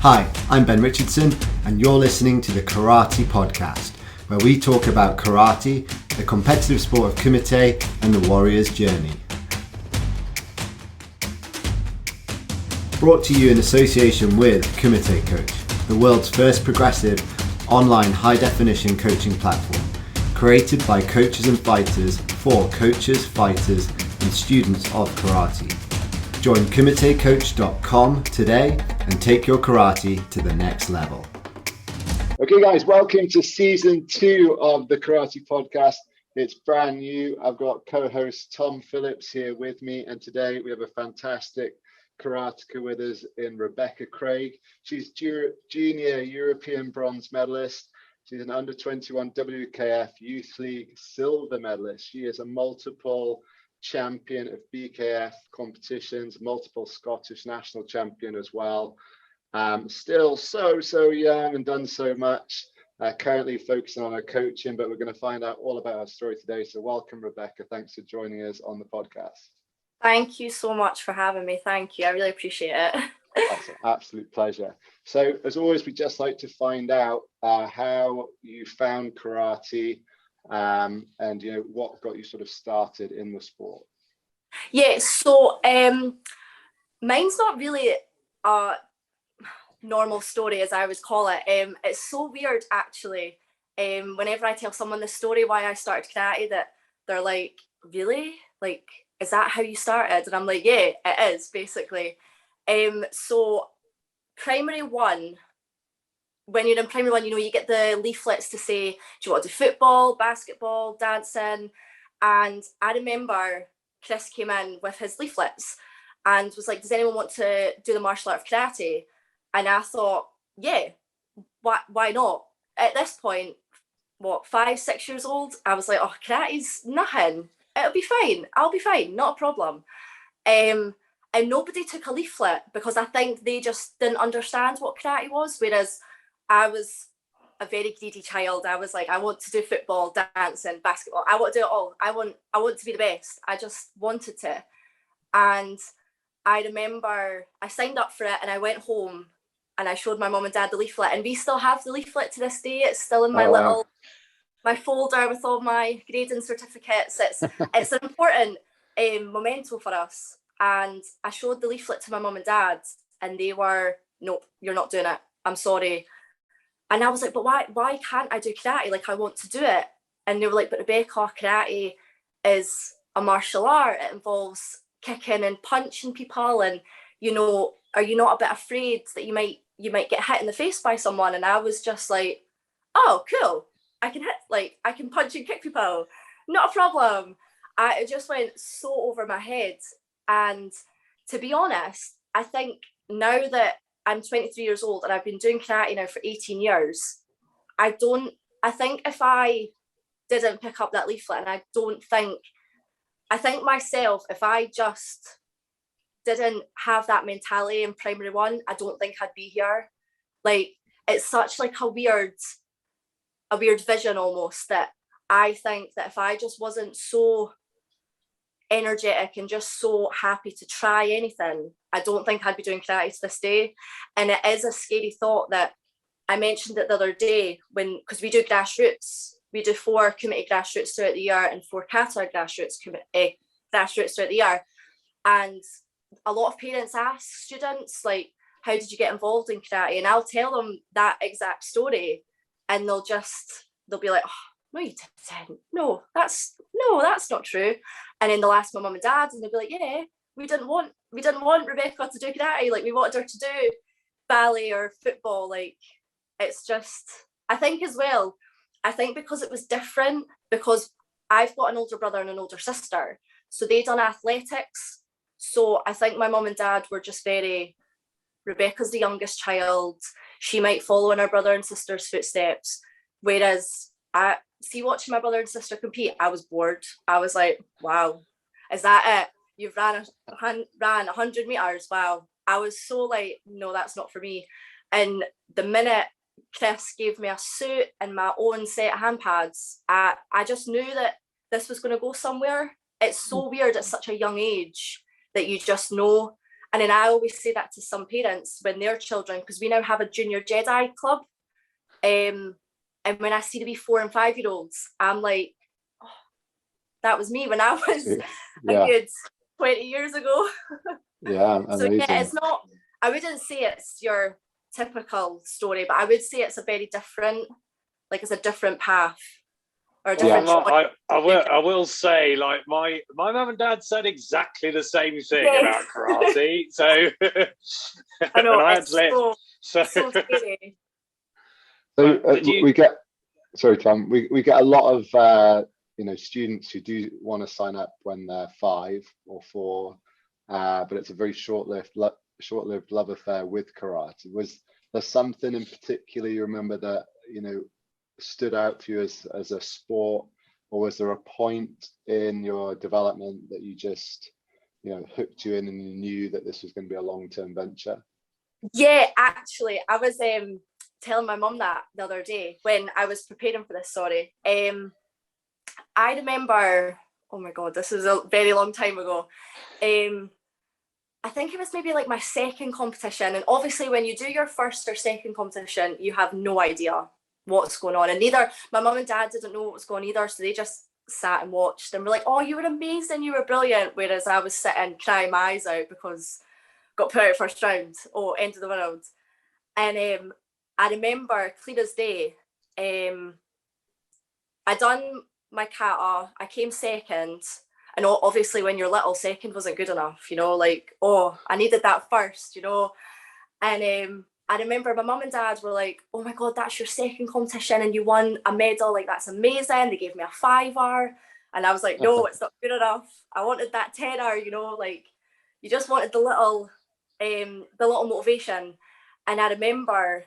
Hi, I'm Ben Richardson, and you're listening to the Karate Podcast, where we talk about karate, the competitive sport of kumite, and the warrior's journey. Brought to you in association with Kumite Coach, the world's first progressive online high-definition coaching platform, created by coaches and fighters for coaches, fighters, and students of karate. Join kumitecoach.com today and take your karate to the next level. Okay guys, welcome to season 2 of the Karate Podcast. It's brand new. I've got co-host Tom Phillips here with me, and today we have a fantastic karateka with us in Rebecca Craig. She's Junior European Bronze Medalist. She's an under 21 WKF Youth League silver medalist. She is a multiple champion of BKF competitions, multiple Scottish national champion as well. Still so young and done so much. Currently focusing on her coaching, but we're going to find out all about her story today. So welcome, Rebecca. Thanks for joining us on the podcast. Thank you so much for having me. Thank you. I really appreciate it. That's an absolute pleasure. So as always, we just like to find out how you found karate and what got you sort of started in the sport. Yeah, so mine's not really a normal story, as I would call it. It's so weird, actually. Whenever I tell someone the story why I started karate, that they're like, really? Like, is that how you started? And I'm like, yeah, it is, basically. So primary one, when you're in primary one, you get the leaflets to say, do you want to do football, basketball, dancing? And I remember Chris came in with his leaflets and was like, does anyone want to do the martial art of karate? And I thought, yeah, why not? At this point, 5-6 years old, I was like, oh, karate's nothing. It'll be fine. I'll be fine. Not a problem. And nobody took a leaflet because I think they just didn't understand what karate was. Whereas I was a very greedy child. I was like, I want to do football, dancing, basketball. I want to do it all. I want to be the best. I just wanted to. And I remember I signed up for it and I went home and I showed my mum and dad the leaflet, and we still have the leaflet to this day. It's still in my my folder with all my grading certificates. It's an important memento for us. And I showed the leaflet to my mum and dad, and they were, nope, you're not doing it. I'm sorry. And I was like, but why can't I do karate? Like, I want to do it. And they were like, but Rebecca, karate is a martial art. It involves kicking and punching people. And, are you not a bit afraid that you might get hit in the face by someone? And I was just like, oh, cool. I can punch and kick people. Not a problem. It just went so over my head. And to be honest, I think now that I'm 23 years old and I've been doing karate now for 18 years, I think if I didn't pick up that leaflet, and I think myself, if I just didn't have that mentality in primary one, I don't think I'd be here. Like, it's such like a weird vision almost, that I think that if I just wasn't so energetic and just so happy to try anything, I don't think I'd be doing karate to this day. And it is a scary thought that I mentioned it the other day, because we do grassroots. We do 4 kumite grassroots throughout the year and 4 kata grassroots throughout the year. And a lot of parents ask students, like, how did you get involved in karate? And I'll tell them that exact story, and they'll be like, oh, no, you didn't. No, that's not true. And then they'll ask my mum and dad, and they'll be like, yeah, we didn't want Rebecca to do karate. Like, we wanted her to do ballet or football. Like, it's just, I think because it was different, because I've got an older brother and an older sister, so they done athletics. So I think my mum and dad were just very, Rebecca's the youngest child. She might follow in her brother and sister's footsteps. Whereas watching my brother and sister compete, I was bored. I was like, wow, is that it? You've ran 100 meters. Wow. I was so like, no, that's not for me. And the minute Chris gave me a suit and my own set of hand pads, I just knew that this was going to go somewhere. It's so weird at such a young age that you just know. And then I always say that to some parents when their children, because we now have a junior Jedi club. And when I see the wee 4 and 5 year olds, I'm like, oh, that was me when I was a good 20 years ago. Yeah, so amazing. yeah, it's not, I wouldn't say it's your typical story, but I would say it's a very different, like it's a different path. Or different I will say, like my mum and dad said exactly the same thing about karate. So I know, and I it's so scary. So we get, sorry Tom, we get a lot of students who do want to sign up when they're 5 or 4, but it's a very short-lived love affair with karate. Was there something in particular you remember that stood out to you as a sport, or was there a point in your development that you just hooked you in and you knew that this was going to be a long-term venture? Yeah, actually, I was telling my mum that the other day when I was preparing for this. I remember, oh my god, this is a very long time ago. I think it was maybe like my second competition, and obviously when you do your first or second competition, you have no idea what's going on, and neither my mum and dad didn't know what was going on either, so they just sat and watched and were like, oh, you were amazing, you were brilliant, whereas I was sitting crying my eyes out because got put out first round, end of the world. And I remember clear as day, I done my kata, I came second, and obviously when you're little, second wasn't good enough, like, oh, I needed that first, and I remember my mum and dad were like, oh my god, that's your second competition and you won a medal, like that's amazing. They gave me a 5R, and I was like, no, it's not good enough. I wanted that 10R, like you just wanted the little motivation. And I remember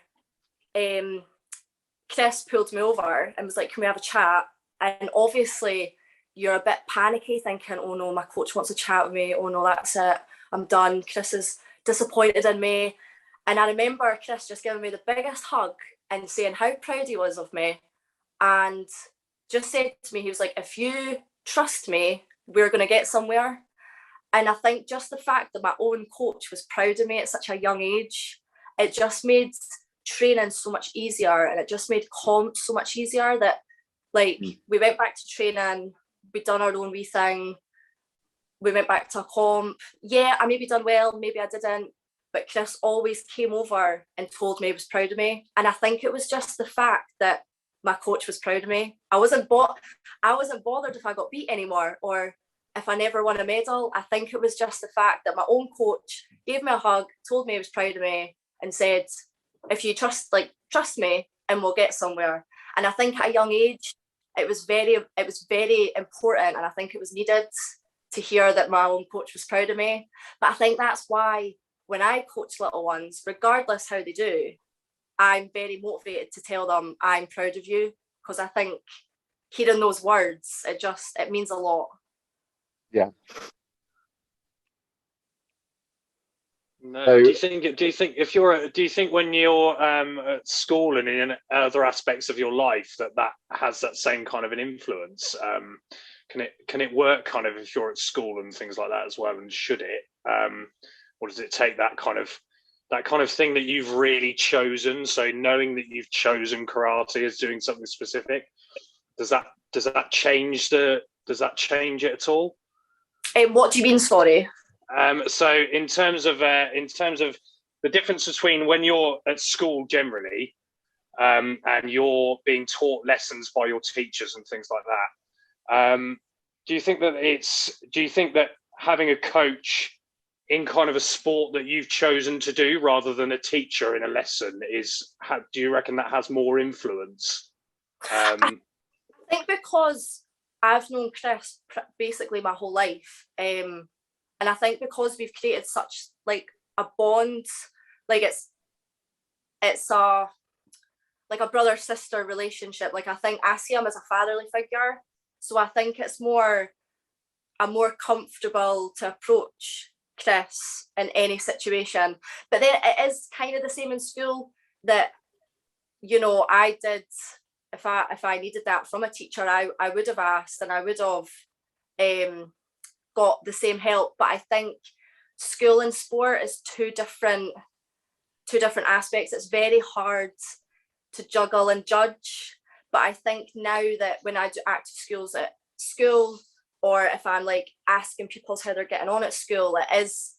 Chris pulled me over and was like, can we have a chat? And obviously you're a bit panicky thinking, oh no, my coach wants to chat with me, oh no, that's it, I'm done, Chris is disappointed in me. And I remember Chris just giving me the biggest hug and saying how proud he was of me, and just said to me, he was like, if you trust me, we're going to get somewhere. And I think just the fact that my own coach was proud of me at such a young age, it just made training so much easier, and it just made comp so much easier, that like we went back to training, we'd done our own wee thing, we went back to a comp. Yeah, I maybe done well, maybe I didn't, but Chris always came over and told me he was proud of me. And I think it was just the fact that my coach was proud of me. I wasn't bothered if I got beat anymore or if I never won a medal. I think it was just the fact that my own coach gave me a hug, told me he was proud of me, and said, if you trust me and we'll get somewhere. And I think at a young age, it was very important, and I think it was needed to hear that my own coach was proud of me. But I think that's why when I coach little ones, regardless how they do, I'm very motivated to tell them I'm proud of you, because I think hearing those words, it means a lot. Yeah. No, do you think when you're at school and in other aspects of your life that has that same kind of an influence? Can it work kind of if you're at school and things like that as well? And should it? Or does it take that kind of thing that you've really chosen? So knowing that you've chosen karate as doing something specific, does that change it at all? What do you mean? Sorry. So in terms of the difference between when you're at school generally, and you're being taught lessons by your teachers and things like that, do you think that having a coach in kind of a sport that you've chosen to do rather than a teacher in a lesson do you reckon that has more influence? I think because I've known Chris basically my whole life, and I think because we've created such like a bond, like it's a like a brother-sister relationship. Like I think I see him as a fatherly figure, so I think I'm more comfortable to approach Chris in any situation. But then it is kind of the same in school, that I did, if I needed that from a teacher, I would have asked, and I would have got the same help. But I think school and sport is two different aspects. It's very hard to juggle and judge. But I think now that when I do active skills at school, or if I'm like asking pupils how they're getting on at school, it is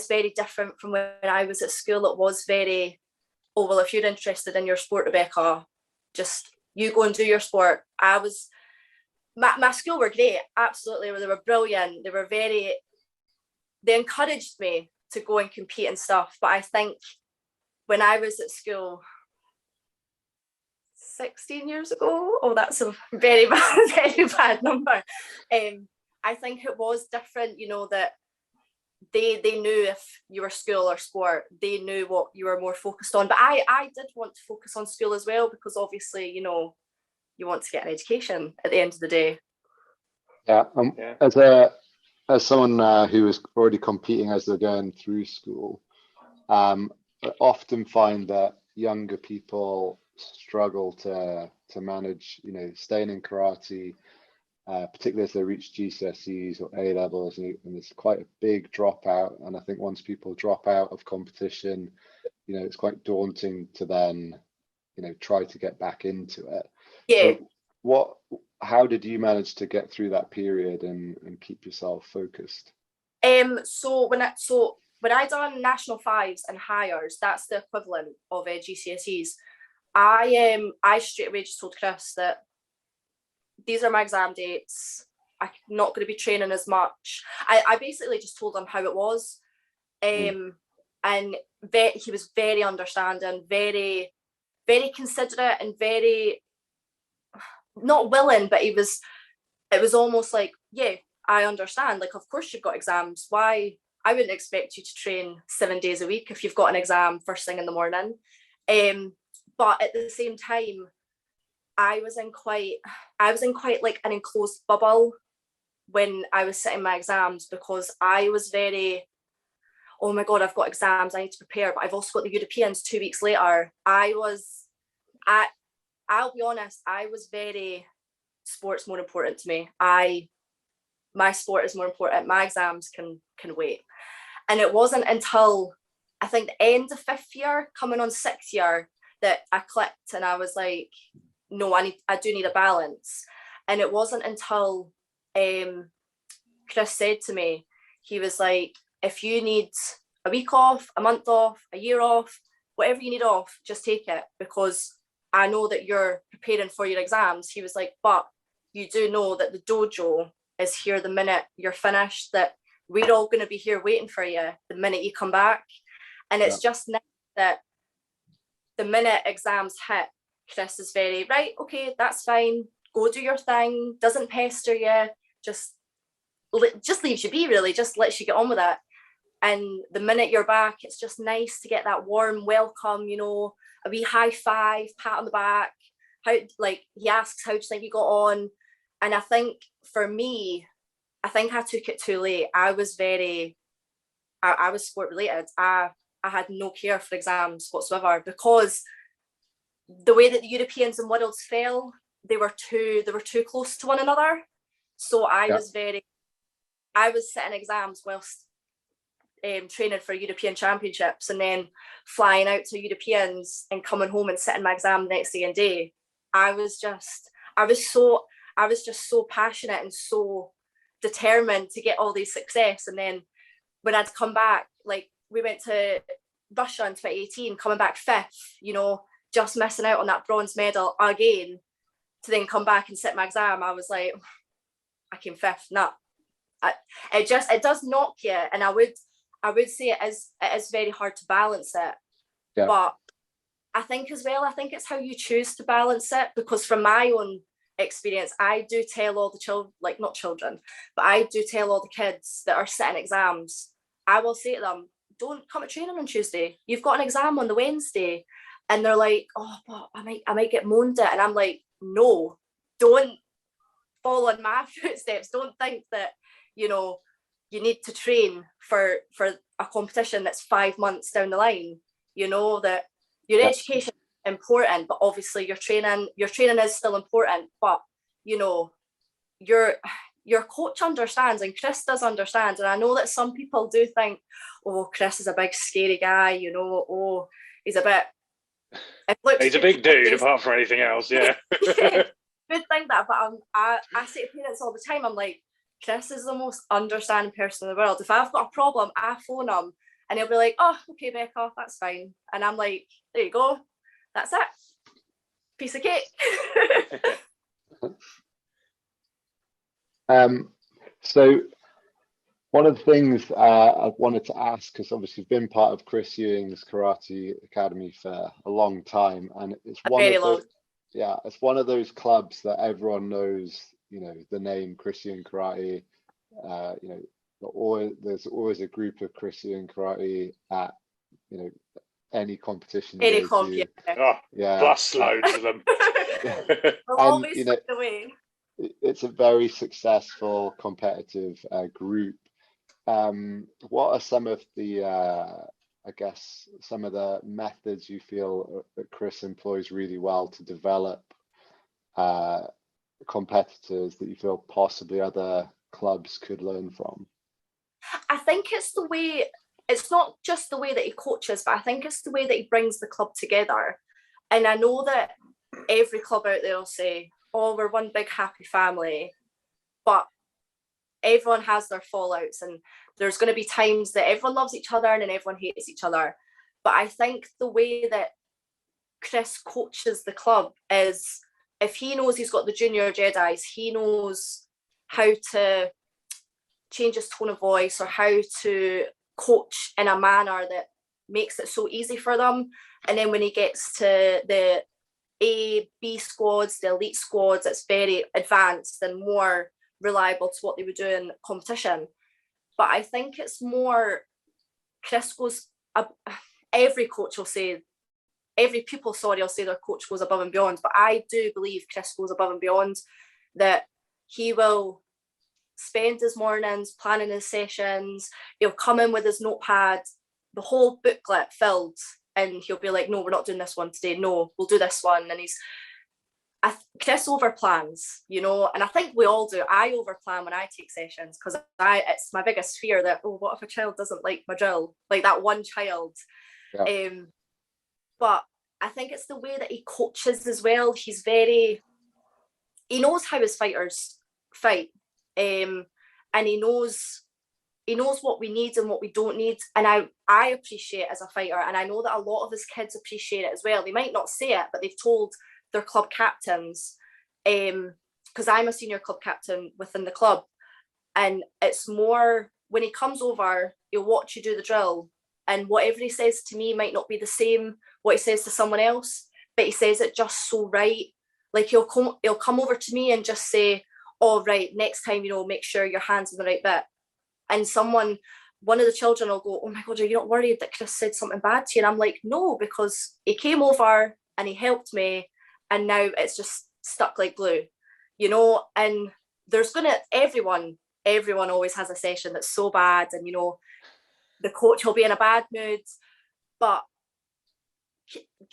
very different from when I was at school. It was very, oh, well, if you're interested in your sport, Rebecca, just you go and do your sport. My school were great, absolutely. They were brilliant. They encouraged me to go and compete and stuff. But I think when I was at school 16 years ago, oh, that's a very bad number. I think it was different, you know, that they knew if you were school or sport, they knew what you were more focused on. But I did want to focus on school as well, because obviously, you know, you want to get an education at the end of the day. Yeah. As someone who was already competing as they're going through school, I often find that younger people struggle to manage, you know, staying in karate, particularly as they reach GCSEs or A levels, and there's quite a big dropout. And I think once people drop out of competition, you know, it's quite daunting to then, you know, try to get back into it. Yeah. So how did you manage to get through that period and keep yourself focused? So when I done national fives and hires, that's the equivalent of GCSEs. I straight away just told Chris that these are my exam dates. I'm not going to be training as much. I basically just told him how it was, and he was very understanding, very, very considerate, and very not willing, but it was almost like, yeah, I understand. Like, of course you've got exams. Why? I wouldn't expect you to train 7 days a week if you've got an exam first thing in the morning. But at the same time, I was in quite like an enclosed bubble when I was sitting my exams, because I was very, oh my God, I've got exams, I need to prepare, but I've also got the Europeans 2 weeks later. I'll be honest, I was very, sport's more important to me. My sport is more important. My exams can wait. And it wasn't until I think the end of 5th year, coming on 6th year, that I clicked and I was like, no, I do need a balance. And it wasn't until Chris said to me, he was like, if you need a week off, a month off, a year off, whatever you need off, just take it, because I know that you're preparing for your exams. He was like, but you do know that the dojo is here the minute you're finished, that we're all going to be here waiting for you the minute you come back. And it's just nice that the minute exams hit, Chris is very, right, okay, that's fine, go do your thing, doesn't pester you, just leaves you be, really, just lets you get on with it. And the minute you're back, it's just nice to get that warm welcome, you know, a wee high five, pat on the back. Like, he asks, how do you think you got on? And I think for me, I think I took it too late. I was sport related. I had no care for exams whatsoever, because the way that the Europeans and Worlds fell, they were too close to one another. So I was sitting exams whilst training for European Championships, and then flying out to Europeans and coming home and sitting my exam the next day. I was just so passionate and so determined to get all these success. And then when I'd come back, like, we went to Russia in 2018, coming back 5th, you know, just missing out on that bronze medal again, to then come back and sit my exam. I was like, I came 5th. No, it does knock you. And I would say it is very hard to balance it. Yeah. But I think as well, it's how you choose to balance it, because from my own experience, I do tell all the children, like, not children, but I do tell all the kids that are sitting exams, I will say to them, don't come to training on Tuesday, you've got an exam on the Wednesday. And they're like, oh, but I might get moaned at. And I'm like, no, don't follow in my footsteps. Don't think that, you know, you need to train for a competition that's 5 months down the line. You know, that your education is important, but obviously your training is still important. But, you know, your your coach understands, and Chris does understand. And I know that some people do think, oh, Chris is a big scary guy, you know, oh, he's a bit, he's a big dude apart from anything else. Yeah. Good think that, but I say to parents all the time, I'm like, Chris is the most understanding person in the world. If I've got a problem, I phone him and he'll be like, oh, okay, Becca, that's fine. And I'm like, there you go, that's it, piece of cake. So one of the things I wanted to ask, because obviously you've been part of Chris Ewing's Karate Academy for a long time, and it's it's one of those clubs that everyone knows, you know, the name Chris Ewing Karate. You know, there's always a group of Chris Ewing Karate at, you know, any competition. Any comp, yeah. Plus loads of them. And, you know, it's a very successful competitive group. What are some of the I guess some of the methods you feel that Chris employs really well to develop competitors that you feel possibly other clubs could learn from? I think it's the way, it's not just the way that he coaches, but I think it's the way that he brings the club together. And I know that every club out there will say, oh, we're one big happy family, but everyone has their fallouts, and there's going to be times that everyone loves each other and then everyone hates each other. But I think the way that Chris coaches the club is, if he knows he's got the junior Jedis, he knows how to change his tone of voice or how to coach in a manner that makes it so easy for them. And then when he gets to the A, B squads, the elite squads, it's very advanced and more reliable to what they would do in competition. But I think it's more, Chris goes, every coach will say, every pupil, will say their coach goes above and beyond. But I do believe Chris goes above and beyond, that he will spend his mornings planning his sessions. He'll come in with his notepad, the whole booklet filled, and he'll be like, no, we're not doing this one today. No, we'll do this one. And Chris over plans, you know, and I think we all do. I over plan when I take sessions, because it's my biggest fear that, oh, what if a child doesn't like my drill? Like that one child. Yeah. But I think it's the way that he coaches as well. He knows how his fighters fight. And he knows what we need and what we don't need. And I appreciate it as a fighter. And I know that a lot of his kids appreciate it as well. They might not say it, but they've told their club captains, because I'm a senior club captain within the club. And it's more, when he comes over, he'll watch you do the drill. And whatever he says to me might not be the same what he says to someone else, but he says it just so right. Like he'll come over to me and just say, oh, right, next time, you know, make sure your hand's in the right bit. And one of the children will go, oh my God, are you not worried that Chris said something bad to you? And I'm like, no, because he came over and he helped me, and now it's just stuck like glue, you know. And there's everyone always has a session that's so bad, and, you know, the coach will be in a bad mood. But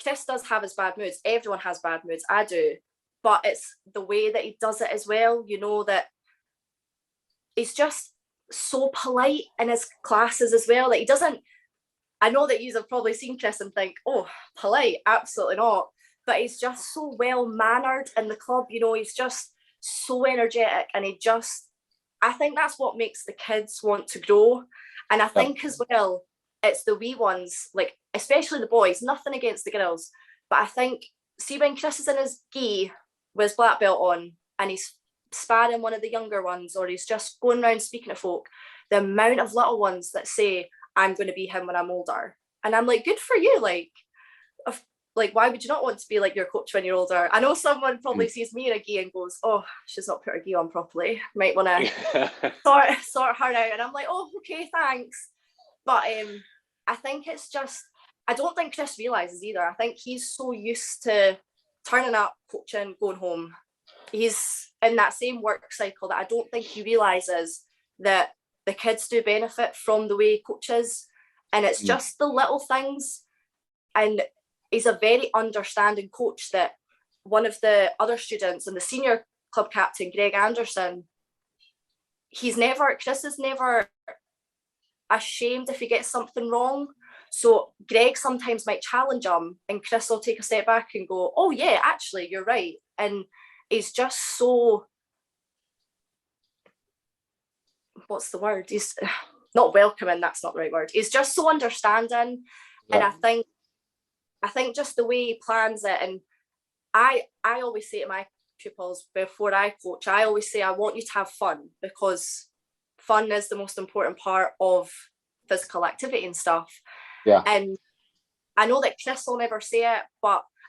Chris does have his bad moods. Everyone has bad moods. I do. But it's the way that he does it as well, you know, that he's just so polite in his classes as well. That he doesn't, I know that you have probably seen Chris and think, oh, polite, absolutely not. But he's just so well mannered in the club, you know, he's just so energetic, and I think that's what makes the kids want to grow. And I think as well, it's the wee ones, like especially the boys, nothing against the girls, but I think, see when Chris is in his gi with his black belt on and he's sparring one of the younger ones, or he's just going around speaking to folk, the amount of little ones that say, I'm going to be him when I'm older. And I'm like, good for you. Like, why would you not want to be like your coach when you're older? I know someone probably sees me in a gi and goes, oh, she's not put her gi on properly. Might want to sort her out. And I'm like, oh, okay, thanks. But I think it's just, I don't think Chris realises either. I think he's so used to turning up, coaching, going home. He's in that same work cycle that I don't think he realises that the kids do benefit from the way he coaches. And it's just the little things. And he's a very understanding coach, that one of the other students and the senior club captain, Greg Anderson, Chris is never ashamed if he gets something wrong. So Greg sometimes might challenge him and Chris will take a step back and go, oh yeah, actually, you're right. And he's just so, what's the word? He's not welcoming, that's not the right word. He's just so understanding. Yeah. And I think just the way he plans it, and I always say to my pupils before I coach, I always say I want you to have fun, because fun is the most important part of physical activity and stuff. Yeah. And I know that Chris will never say it,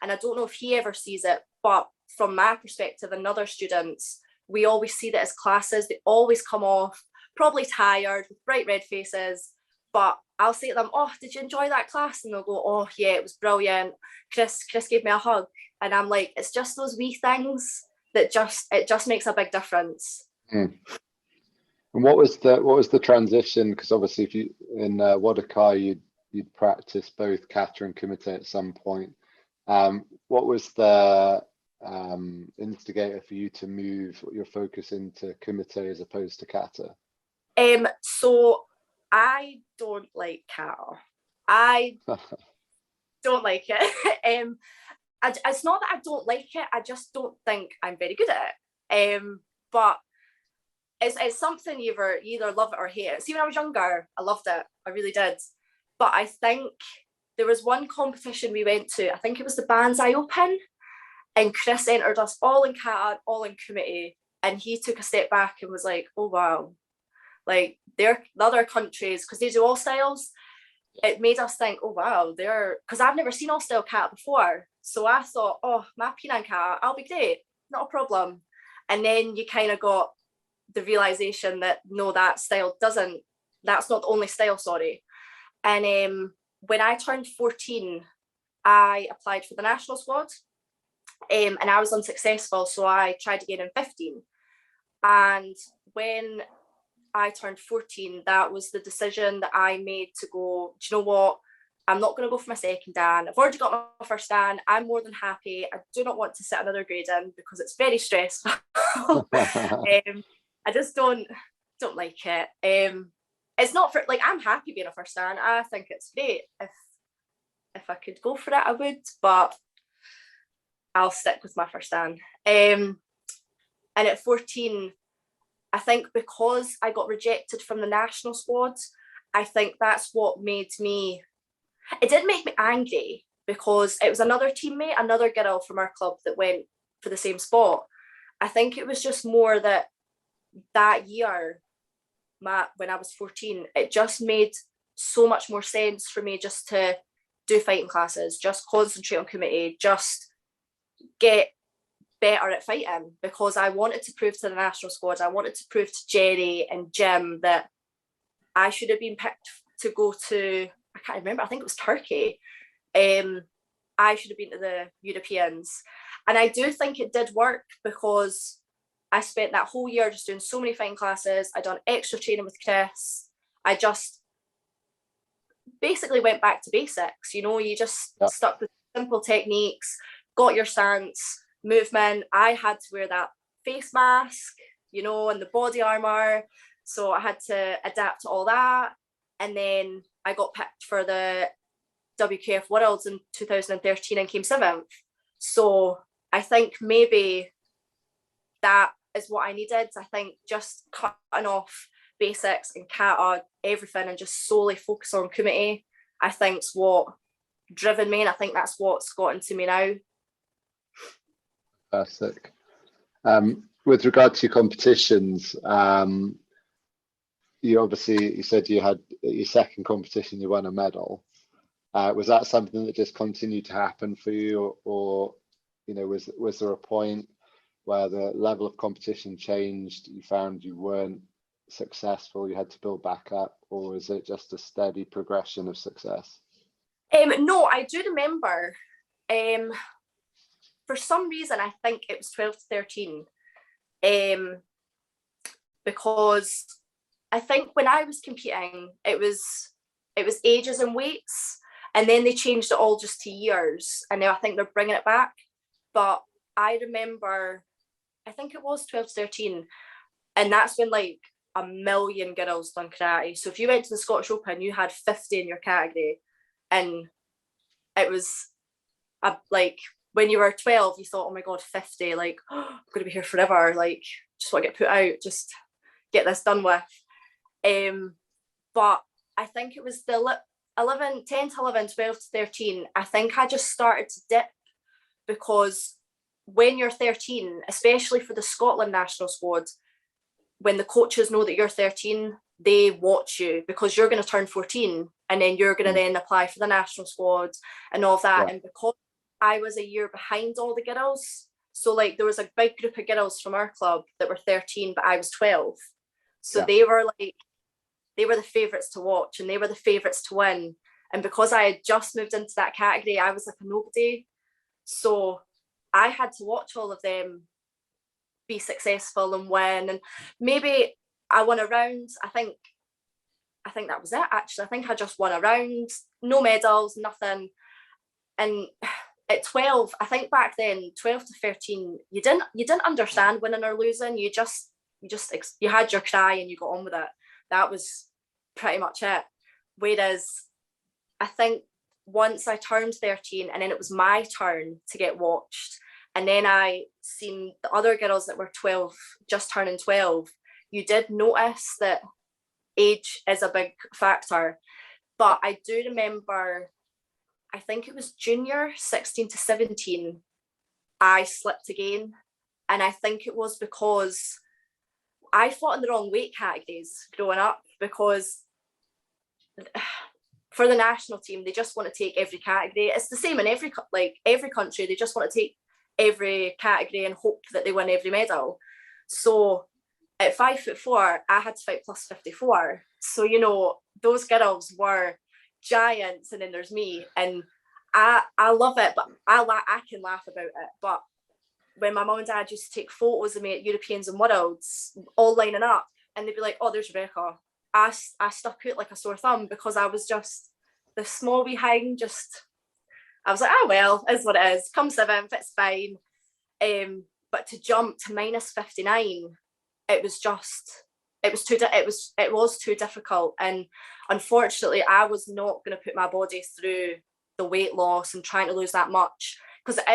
and I don't know if he ever sees it, but from my perspective and other students, we always see that as classes, they always come off probably tired with bright red faces, but I'll say to them, oh, did you enjoy that class? And they'll go, oh yeah, it was brilliant. Chris gave me a hug. And I'm like, it's just those wee things that it just makes a big difference. And what was the transition? Because obviously, if you in Wadakai, you'd practice both kata and kumite at some point. What was the instigator for you to move your focus into kumite as opposed to kata? So I don't like kata. I don't like it. It's not that I don't like it, I just don't think I'm very good at it. But it's something you either love it or hate it. See, when I was younger, I loved it. I really did. But I think there was one competition we went to, I think it was the Banzai Open, and Chris entered us all in kata, all in kumite, and he took a step back and was like, oh wow, like the other countries, because they do all styles, it made us think, oh wow, because I've never seen all style kata before. So I thought, oh, my Pinan kata, I'll be great, not a problem. And then you kind of got the realization that no, that's not the only style, sorry. And when I turned 14, I applied for the national squad, and I was unsuccessful, so I tried again in 15. And when I turned 14, that was the decision that I made to go, do you know what? I'm not going to go for my second Dan. I've already got my first Dan. I'm more than happy. I do not want to sit another grade in because it's very stressful. I just don't like it. It's not for, like, I'm happy being a first Dan. I think it's great. If I could go for it, I would, but I'll stick with my first Dan. And at 14, I think because I got rejected from the national squad, I think that's what made me, it did make me angry, because it was another teammate, another girl from our club that went for the same spot. I think it was just more that year, when I was 14, it just made so much more sense for me just to do fighting classes, just concentrate on kumite, just get better at fighting, because I wanted to prove to the national squad, I wanted to prove to Jerry and Jim that I should have been picked to go to, I can't remember, I think it was Turkey. I should have been to the Europeans. And I do think it did work, because I spent that whole year just doing so many fighting classes. I done extra training with Chris. I just basically went back to basics. You just stuck with simple techniques, got your stance, movement. I had to wear that face mask, and the body armor. So I had to adapt to all that. And then I got picked for the WKF Worlds in 2013 and came 7th. So I think maybe that is what I needed. I think just cutting off basics and kata, everything, and just solely focus on kumite, I think is what driven me, and I think that's what's gotten to me now. Fantastic. With regard to your competitions, you said you had your second competition, you won a medal. Was that something that just continued to happen for you, or was there a point where the level of competition changed, you found you weren't successful, you had to build back up, or is it just a steady progression of success? No, I do remember, for some reason, I think it was 12 to 13, because I think when I was competing, it was ages and weights, and then they changed it all just to years, and now I think they're bringing it back. But I remember, I think it was 12 to 13, and that's when, like, a million girls done karate. So if you went to the Scottish Open, you had 50 in your category, and it was like when you were 12, you thought, oh my god, 50, like, oh, I'm going to be here forever, like, just want to get put out, just get this done with. But I think it was the 10 to 11, 12 to 13, I think I just started to dip, because when you're 13, especially for the Scotland national squad, when the coaches know that you're 13, they watch you, because you're going to turn 14, and then you're going to then apply for the national squad and all of that. Yeah. And because I was a year behind all the girls, so like there was a big group of girls from our club that were 13, but I was 12. So they were the favourites to watch, and they were the favourites to win. And because I had just moved into that category, I was like a nobody. So I had to watch all of them be successful and win. And maybe I won a round. I think that was it, actually. I think I just won a round, no medals, nothing. And at 12, I think back then, 12 to 13, you didn't understand winning or losing. You had your cry and you got on with it. That was pretty much it. Whereas I think once I turned 13, and then it was my turn to get watched, and then I seen the other girls that were 12, just turning 12, you did notice that age is a big factor. But I do remember, I think it was junior, 16 to 17, I slipped again. And I think it was because I fought in the wrong weight categories growing up, because for the national team, they just want to take every category. It's the same in every country. They just want to take every category and hope that they win every medal. So at 5'4", I had to fight plus 54. So, you know, those girls were giants, and then there's me, and I love it, but I can laugh about it. But when my mum and dad used to take photos of me at Europeans and Worlds, all lining up, and they'd be like, oh, there's Rebecca. I stuck out like a sore thumb, because I was just the small wee hang, I was like, oh well, is what it is. Come 7th, it's fine. But to jump to minus 59, it was too difficult. And unfortunately, I was not going to put my body through the weight loss and trying to lose that much, because it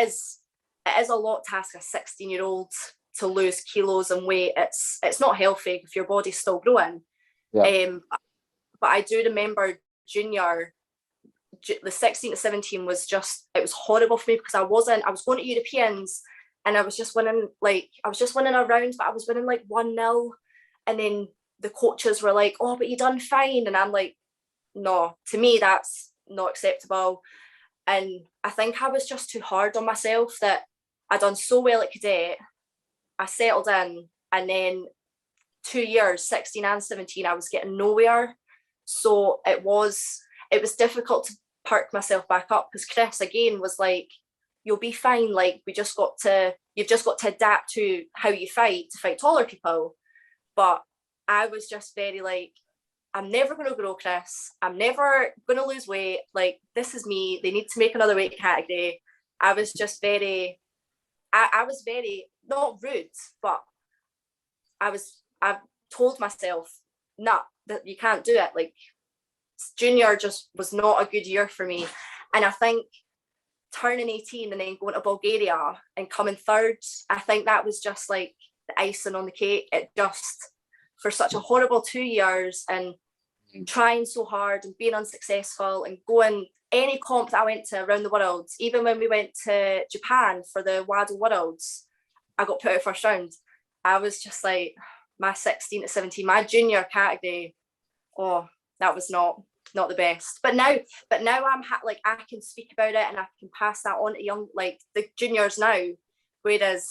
is a lot to ask a 16-year-old to lose kilos and weight. It's not healthy if your body's still growing. Yeah. But I do remember junior, the 16 to 17 was it was horrible for me, because I was going to Europeans, and I was just winning a round, but I was winning like 1-0. And then the coaches were like, oh, but you done fine. And I'm like, no, to me, that's not acceptable. And I think I was just too hard on myself, that I done so well at cadet, I settled in, and then 2 years, 16 and 17, I was getting nowhere. So it was difficult to perk myself back up, because Chris again was like, you'll be fine, like you've just got to adapt to how you fight to fight taller people. But I was just very like, I'm never going to grow, Chris. I'm never going to lose weight. Like, this is me. They need to make another weight category. I was just very, I was very, not rude, but I told myself, nah, that you can't do it. Like, junior just was not a good year for me. And I think turning 18 and then going to Bulgaria and coming third, I think that was just like the icing on the cake. It just, for such a horrible 2 years, and trying so hard and being unsuccessful, and going any comp that I went to around the world, even when we went to Japan for the WADO Worlds, I got put out first round. I was just like, my 16 to 17, my junior category, oh, that was not the best. But now I'm like, I can speak about it, and I can pass that on to the juniors now. Whereas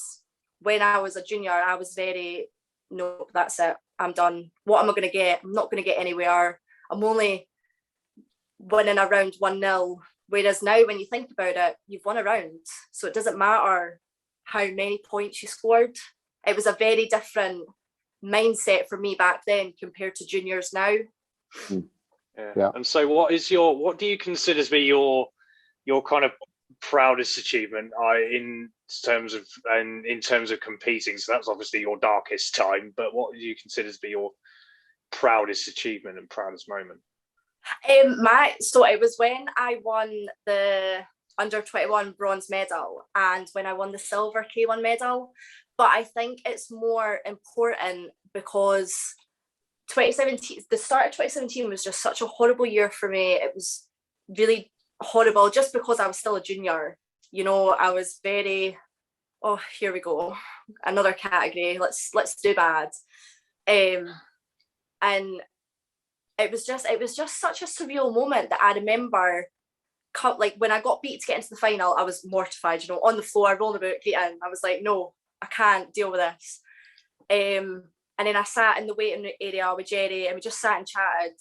when I was a junior, I was very, no, that's it, I'm done. What am I going to get? I'm not going to get anywhere. I'm only winning around 1-0. Whereas now, when you think about it, you've won a round, so it doesn't matter how many points you scored. It was a very different mindset for me back then compared to juniors now. Yeah. And so what do you consider to be your kind of proudest achievement in terms of competing? So that's obviously your darkest time, but what do you consider to be proudest achievement and proudest moment? So it was when I won the under 21 bronze medal and when I won the silver K1 medal. But I think it's more important because 2017, the start of 2017 was just such a horrible year for me. It was really horrible just because I was still a junior. You know, I was very, oh, here we go, another category. Let's do bad. And it was just such a surreal moment that I remember. Like when I got beat to get into the final, I was mortified. You know, on the floor, rolling about, greeting. I was like, no, I can't deal with this. And then I sat in the waiting area with Jerry, and we just sat and chatted.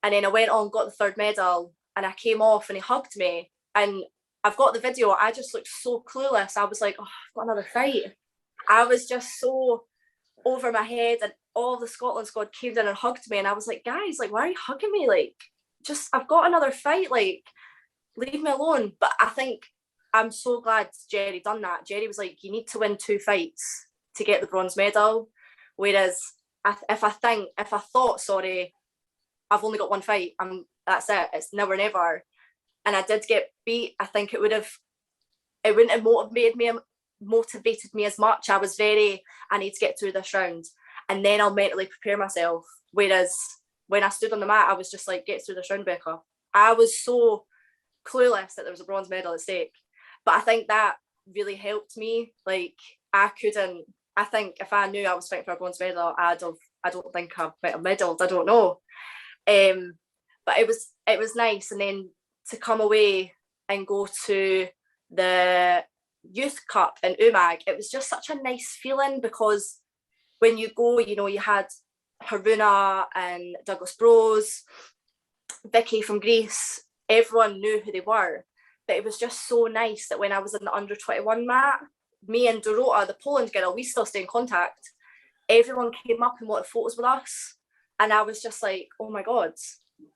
And then I went on, got the third medal, and I came off, and he hugged me. And I've got the video. I just looked so clueless. I was like, oh, I've got another fight. I was just so over my head, and all the Scotland squad came down and hugged me, and I was like, guys, like, why are you hugging me? Like, just, I've got another fight. Like, leave me alone. But I think I'm so glad Jerry done that. Jerry was like, you need to win 2 fights to get the bronze medal. Whereas if I thought, sorry, I've only got 1 fight, that's it. It's never, never. And I did get beat. I think it wouldn't have motivated me as much. I was very, I need to get through this round, and then I'll mentally prepare myself. Whereas when I stood on the mat, I was just like, get through this round, Becca. I was so clueless that there was a bronze medal at stake. But I think that really helped me. Like, I think if I knew I was fighting for a bronze medal, I don't think I might have medalled. I don't know. But it was nice. And then to come away and go to the Youth Cup in Umag, it was just such a nice feeling, because when you go, you know, you had Haruna and Douglas Bros, Vicky from Greece, everyone knew who they were. But it was just so nice that when I was in the under 21 mat, me and Dorota, the Poland girl, we still stay in contact. Everyone came up and wanted photos with us. And I was just like, oh my God,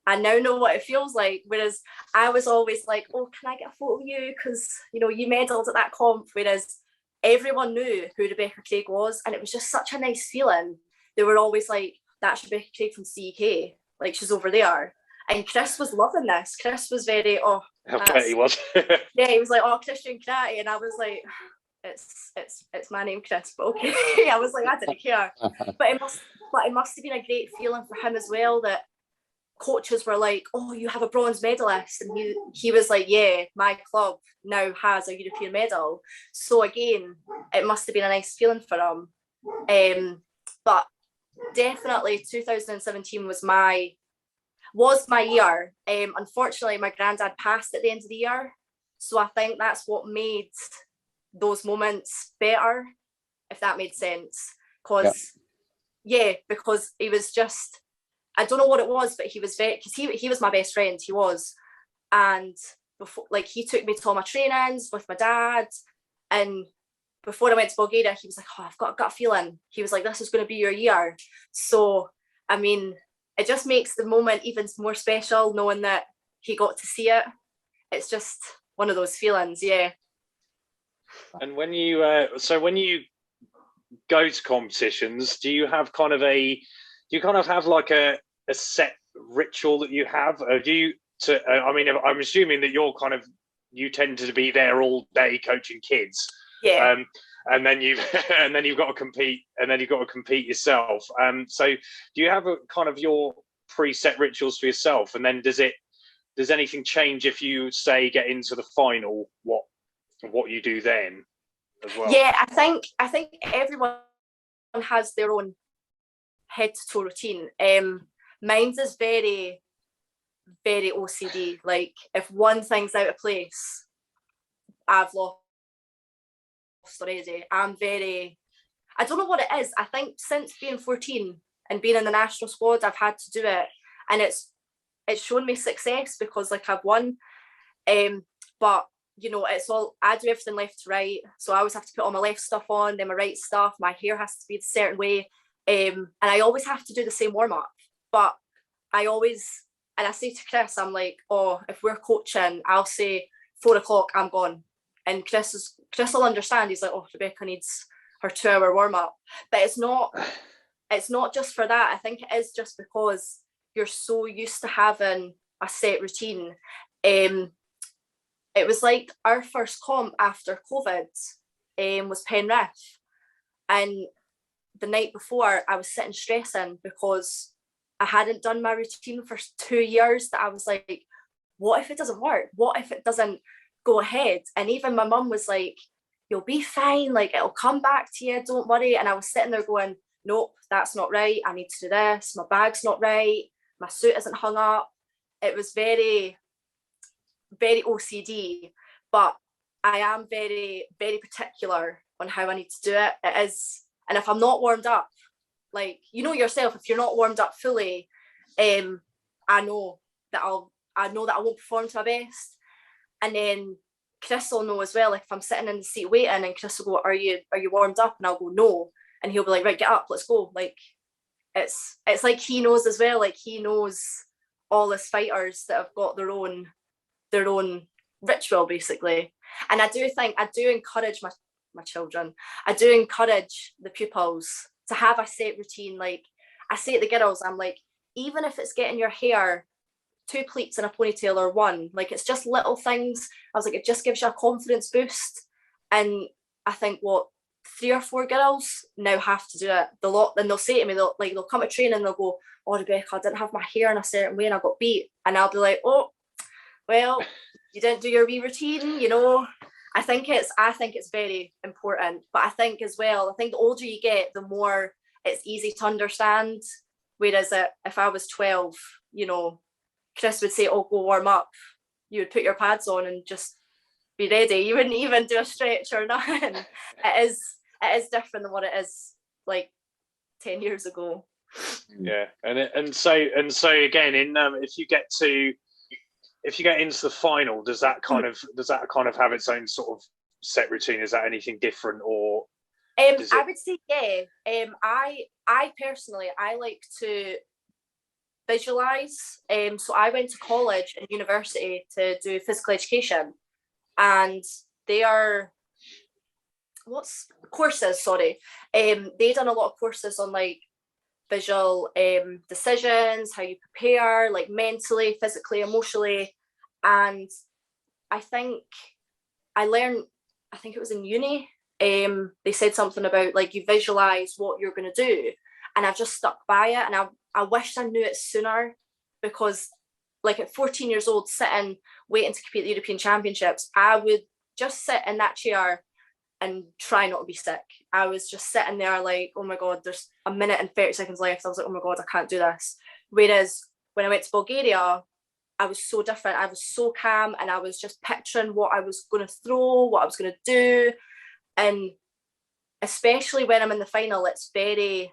I now know what it feels like. Whereas I was always like, oh, can I get a photo of you? Because, you know, you medalled at that comp. Whereas everyone knew who Rebecca Craig was. And it was just such a nice feeling. They were always like, that's Rebecca Craig from CEK. Like, she's over there. And Chris was loving this. Chris was very, I bet he was. Yeah, he was like, oh, Christian Karate. And I was like, it's my name, Chris, but okay. I was like, I didn't care. But it must have been a great feeling for him as well, that coaches were like, oh, you have a bronze medalist. And he was like, yeah, my club now has a European medal. So again, it must have been a nice feeling for him. But definitely 2017 was my year. Unfortunately, my granddad passed at the end of the year. So I think that's what made those moments better, if that made sense. Because he was just, I don't know what it was, but he was very, because he was my best friend, he was. And before, like, he took me to all my trainings with my dad. And before I went to Bulgaria, he was like, oh, I've got a gut feeling. He was like, this is going to be your year. So, I mean, it just makes the moment even more special knowing that he got to see it. It's just one of those feelings, yeah. And when you go to competitions, do you have have like a set ritual that you have? I'm assuming that you tend to be there all day coaching kids. Yeah. And then you've got to compete, and then you've got to compete yourself. So do you have a kind of your preset rituals for yourself? And then does anything change if you say get into the final? What you do then as well? Yeah, I think everyone has their own head to toe routine. Mine's is very, very OCD. Like, if one thing's out of place, I've lost already. I don't know what it is. I think since being 14 and being in the national squad, I've had to do it, and it's shown me success because, like, I've won. But you know, it's all, I do everything left to right. So I always have to put all my left stuff on, then my right stuff. My hair has to be a certain way. And I always have to do the same warm up. But I say to Chris, I'm like, oh, if we're coaching, I'll say 4 o'clock, I'm gone. And Chris will understand. He's like, oh, Rebecca needs her 2-hour warm up. But it's not it's not just for that. I think it is just because you're so used to having a set routine. It was like our first comp after COVID was Penrith. And the night before, I was sitting stressing because I hadn't done my routine for 2 years, that I was like, what if it doesn't work? What if it doesn't go ahead? And even my mum was like, you'll be fine, like it'll come back to you, don't worry. And I was sitting there going, nope, that's not right. I need to do this. My bag's not right. My suit isn't hung up. It was very, very OCD, but I am very, very particular on how I need to do it. It is, and if I'm not warmed up, like, you know yourself, if you're not warmed up fully, I know that I won't perform to my best. And then Chris will know as well, like if I'm sitting in the seat waiting and Chris will go, are you warmed up? And I'll go, no. And he'll be like, right, get up, let's go. Like it's like he knows as well, like he knows all his fighters that have got their own ritual, basically. And I do encourage my children, I do encourage the pupils to have a set routine. Like I say to the girls, I'm like, even if it's getting your hair 2 pleats in a ponytail or one, like it's just little things. I was like, it just gives you a confidence boost. And I think 3 or 4 girls now have to do it. And they'll say to me, they'll come to training and they'll go, oh, Rebecca, I didn't have my hair in a certain way and I got beat. And I'll be like, oh, well, you didn't do your wee routine, you know. I think it's very important. But I think as well, the older you get, the more it's easy to understand. Whereas if I was 12, you know, Chris would say, oh, go warm up. You would put your pads on and just be ready. You wouldn't even do a stretch or nothing. It is different than what it is like 10 years ago. Yeah, and so again, in if you get into the final, does that kind of have its own sort of set routine? Is that anything different, or I would say yeah. I personally, I like to visualize. So I went to college and university to do physical education, and they are courses. Sorry, they done a lot of courses on like visual decisions, how you prepare, like mentally, physically, emotionally. And I think I learned, I think it was in uni, they said something about like you visualize what you're going to do, and I've just stuck by it. And I wish I knew it sooner, because like at 14 years old, sitting waiting to compete at the European Championships, I would just sit in that chair and try not to be sick. I was just sitting there like, oh my God, there's a minute and 30 seconds left. I was like, oh my God, I can't do this. Whereas when I went to Bulgaria, I was so different. I was so calm, and I was just picturing what I was going to throw, what I was going to do. And especially when I'm in the final, it's very,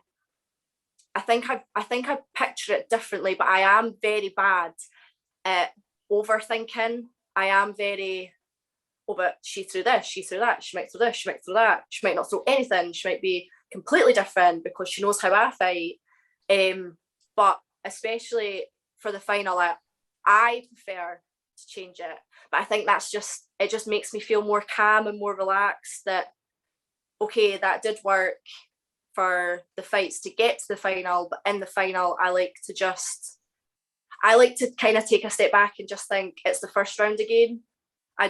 I think I picture it differently, but I am very bad at overthinking. I am very, oh, but she threw this, she threw that, she might throw this, she might throw that, she might not throw anything, she might be completely different because she knows how I fight. But especially for the final, I prefer to change it. But I think it just makes me feel more calm and more relaxed that, okay, that did work for the fights to get to the final, but in the final, I like to kind of take a step back and just think it's the first round again. I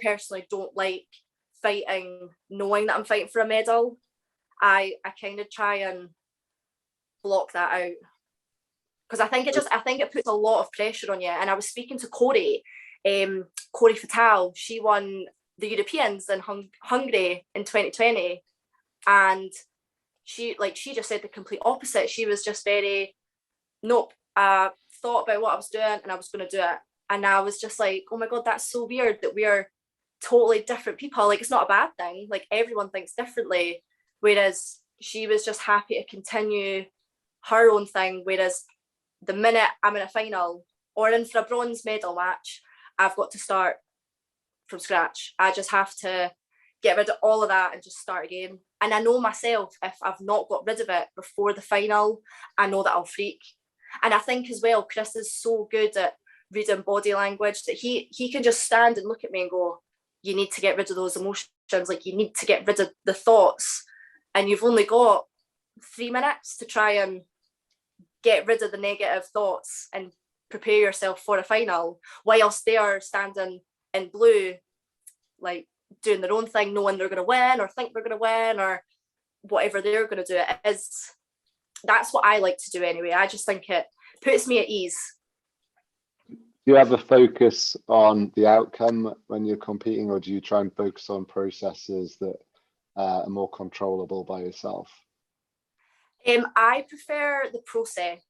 personally don't like fighting knowing that I'm fighting for a medal. I kind of try and block that out, because I think it puts a lot of pressure on you. And I was speaking to Corey Fatal. She won the Europeans in Hungary in 2020, and she just said the complete opposite. She was just very, nope, I thought about what I was doing and I was going to do it. And I was just like, oh my God, that's so weird that we are totally different people. Like, it's not a bad thing. Like, everyone thinks differently. Whereas she was just happy to continue her own thing. Whereas the minute I'm in a final or in for a bronze medal match, I've got to start from scratch. I just have to get rid of all of that and just start again. And I know myself, if I've not got rid of it before the final, I know that I'll freak. And I think as well, Chris is so good at reading body language that he can just stand and look at me and go, you need to get rid of those emotions, like you need to get rid of the thoughts, and you've only got 3 minutes to try and get rid of the negative thoughts and prepare yourself for a final, whilst they are standing in blue, like doing their own thing, knowing they're going to win or think they're going to win or whatever they're going to do. That's what I like to do anyway. I just think it puts me at ease. Do you have a focus on the outcome when you're competing, or do you try and focus on processes that are more controllable by yourself? I prefer the process.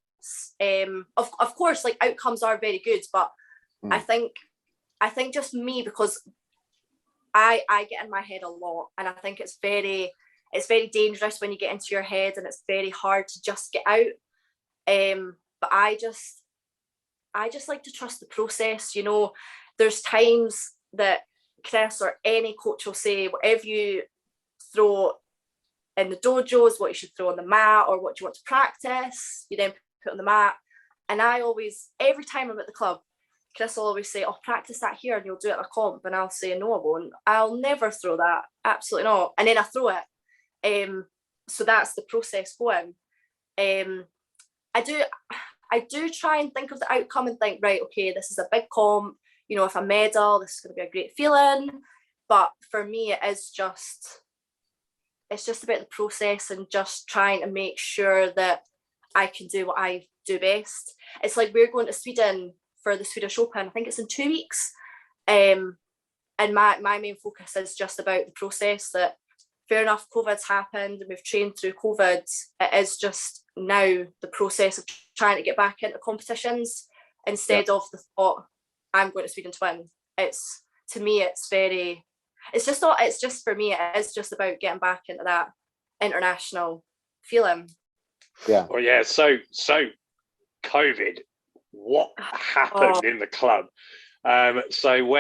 Of course, like outcomes are very good, but I think just me, because I get in my head a lot, and I think it's very dangerous when you get into your head, and it's very hard to just get out. But I just like to trust the process. You know, there's times that Chris or any coach will say, whatever you throw in the dojo is what you should throw on the mat, or what you want to practice, you then put on the mat. And I always, every time I'm at the club, Chris will always say, oh, practice that here and you'll do it at a comp. And I'll say, no, I won't. I'll never throw that. Absolutely not. And then I throw it. So that's the process going. I do try and think of the outcome and think, right, okay, this is a big comp. You know, if I medal, this is going to be a great feeling. But for me, it's just about the process and just trying to make sure that I can do what I do best. It's like we're going to Sweden for the Swedish Open. I think it's in 2 weeks. And my main focus is just about the process. That fair enough, COVID's happened and we've trained through COVID. It is just now the process of trying to get back into competitions instead of the thought, I'm going to Sweden to win. It's, to me, it's just for me, it is just about getting back into that international feeling. Yeah. Well, yeah. So COVID, what happened in the club? So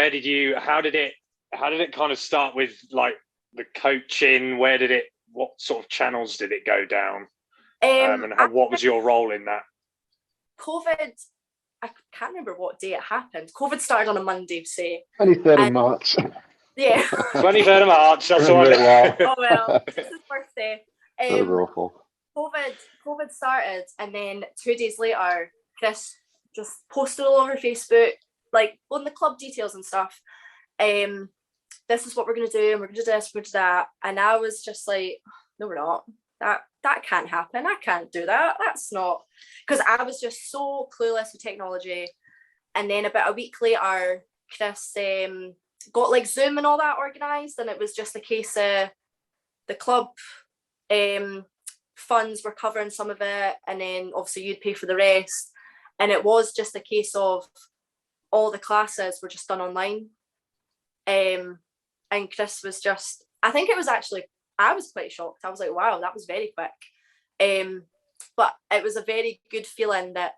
how did it kind of start with, like, the coaching? What sort of channels did it go down? What was your role in that? COVID, I can't remember what day it happened. COVID started on a Monday, say. 23rd of March. Yeah. 23rd of March, that's all right. Oh, well, it's his birthday. That was awful. COVID started, and then 2 days later, Chris just posted all over Facebook, like on the club details and stuff. This is what we're going to do, and we're going to do this, we're going to do that. And I was just like, no, we're not. That can't happen. I can't do that. That's not, because I was just so clueless with technology. And then about a week later, Chris got like Zoom and all that organised, and it was just a case of the club funds were covering some of it, and then obviously you'd pay for the rest. And it was just a case of all the classes were just done online. And Chris was just, I think it was actually, I was quite shocked. I was like, wow, that was very quick. But it was a very good feeling that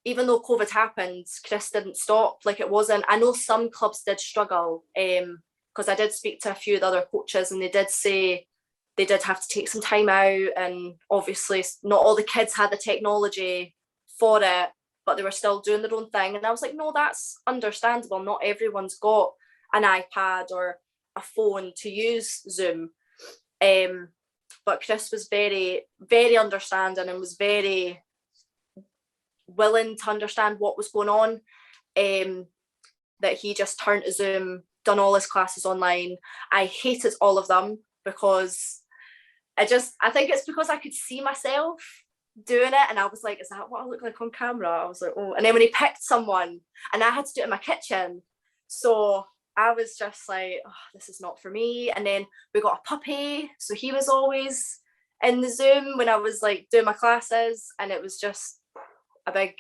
even though COVID happened, Chris didn't stop. Like, it wasn't, I know some clubs did struggle, because I did speak to a few of the other coaches, and they did say they did have to take some time out, and obviously not all the kids had the technology for it, but they were still doing their own thing. And I was like, no, that's understandable. Not everyone's got an iPad or a phone to use Zoom. But Chris was very, very understanding and was very willing to understand what was going on. That he just turned to Zoom, done all his classes online. I hated all of them because I think it's because I could see myself doing it, and I was like, is that what I look like on camera? I was like, oh. And then when he picked someone, and I had to do it in my kitchen, so I was just like, oh, this is not for me. And then we got a puppy, so he was always in the Zoom when I was like doing my classes, and it was just a big,